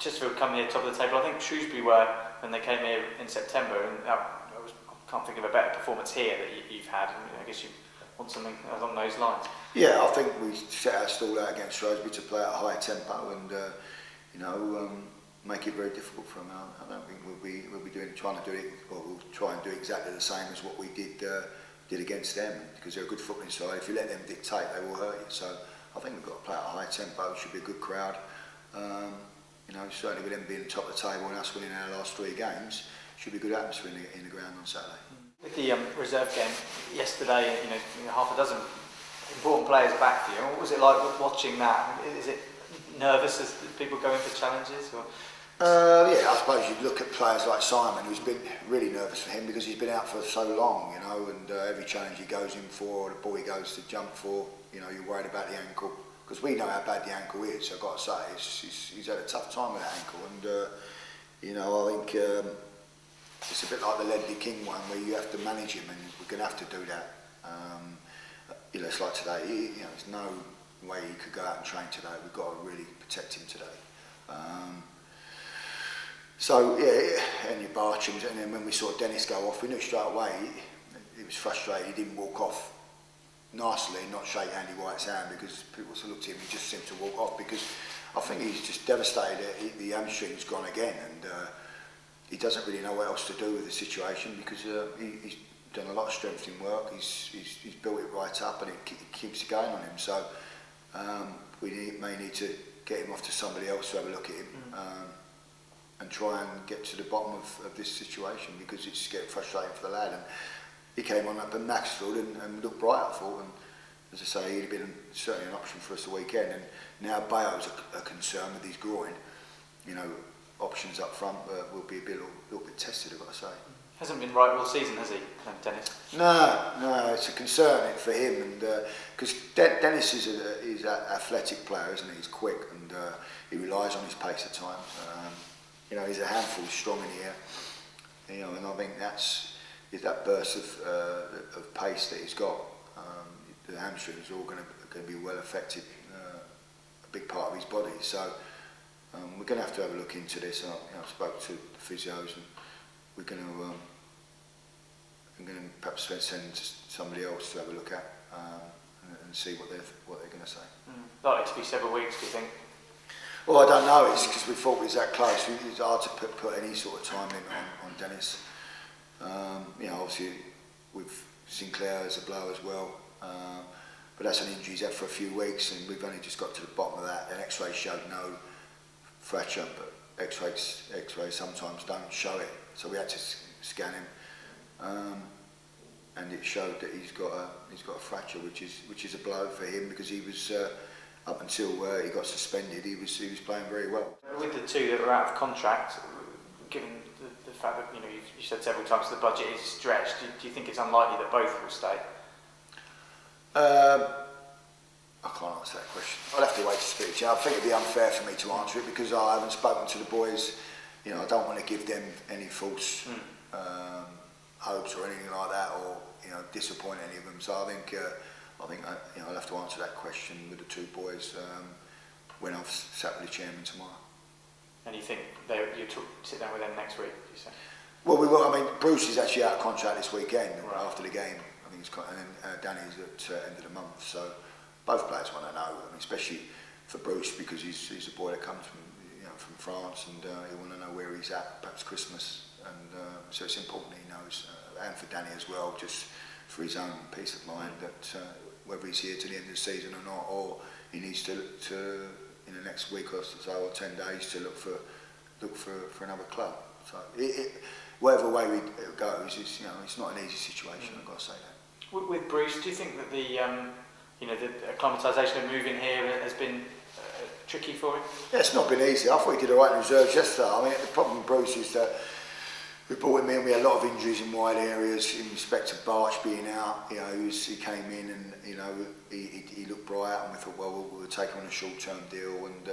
Chesterfield come here top of the table. I think Shrewsbury were when they came here in September, and I can't think of a better performance here that you've had. I guess you want something along those lines. Yeah, I think we set our stall out against Shrewsbury to play at a high tempo and make it very difficult for them. I don't think we'll be trying to do it, or we'll try and do exactly the same as what we did against them, because they're a good footballing side. If you let them dictate, they will hurt you. So I think we've got to play at a high tempo. It should be a good crowd. Certainly with them being top of the table and us winning our last 3 games, should be a good atmosphere in the ground on Saturday. With the reserve game yesterday, half a dozen important players back for you. What was it like watching that? Is it nervous as people go in for challenges? Or? Yeah, I suppose you'd look at players like Simon, who's been really nervous for him because he's been out for so long, and every challenge he goes in for, or the ball he goes to jump for, you're worried about the ankle. Because we know how bad the ankle is, I've got to say, he's had a tough time with that ankle, and I think it's a bit like the Ledley King one where you have to manage him, and we're going to have to do that. It's like today, there's no way he could go out and train today. We've got to really protect him today. So yeah, and you barge him, and then when we saw Dennis go off, we knew straight away he was frustrated. He didn't walk off nicely, not shake Andy White's hand, because people sort of looked at him, he just seemed to walk off, because I think he's just devastated. The hamstring's gone again, and he doesn't really know what else to do with the situation, because he's done a lot of strengthening work. He's built it right up, and it keeps going on him. So we may need to get him off to somebody else to have a look at him, and try and get to the bottom of this situation, because it's getting frustrating for the lad. And he came on up at Maxfield and looked bright, I thought, and as I say, he'd have been certainly an option for us the weekend. And now Bayo's a concern with his groin. Options up front will be a little bit tested, I've got to say. Hasn't been right all season, has he, Dennis? No, it's a concern for him, and because Dennis is an athletic player, isn't he? He's quick, and he relies on his pace at times. He's a handful, strong in the air. And I think that burst of pace that he's got. The hamstrings are all going to be well affected, a big part of his body. So we're going to have a look into this. I spoke to the physios, and we're going to. I'm going to perhaps send somebody else to have a look at and see what they're going to say. Likely to be several weeks, do you think? Well, I don't know. It's because we thought we was that close. It's hard to put any sort of time in on Dennis. Obviously with Sinclair as a blow as well. But that's an injury he's had for a few weeks, and we've only just got to the bottom of that. An X-ray showed no fracture, but X-rays sometimes don't show it. So we had to scan him, and it showed that he's got a fracture, which is a blow for him, because he was up until he got suspended, he was playing very well. With the 2 that are out of contract, given the fact that you said several times the budget is stretched, do you think it's unlikely that both will stay? I can't answer that question. I'll have to wait to speak to you. I think it'd be unfair for me to answer it, because I haven't spoken to the boys. I don't want to give them any false hopes or anything like that, or disappoint any of them. So I think I'll have to answer that question with the 2 boys when I've sat with the chairman tomorrow. And you think you sit down with them next week? You say? Well, we will. I mean, Bruce is actually out of contract this weekend, right, after the game. I think and then Danny's at end of the month. So both players want to know. I mean, especially for Bruce, because he's a boy that comes from France, and he want to know where he's at, perhaps Christmas, and so it's important that he knows, and for Danny as well, just for his own peace of mind, that whether he's here to the end of the season or not, or he needs to in the next week or so, or 10 days, to look for another club. So whatever way it goes, it's not an easy situation. I've got to say that. With Bruce, do you think that the acclimatisation of moving here has been tricky for him? Yeah, it's not been easy. I thought he did all right in reserves yesterday. I mean, the problem with Bruce is that we brought him in. We had a lot of injuries in wide areas in respect to Barch being out. He came in and he looked bright, and we thought, well, we'll take him on a short-term deal. And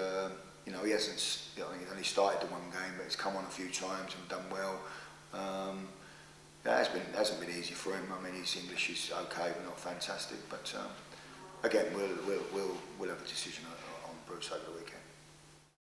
he hasn't. He's only started the 1 game, but he's come on a few times and done well. It hasn't been easy for him. I mean, his English is okay, but not fantastic. But again, we'll have a decision on Bruce over the weekend.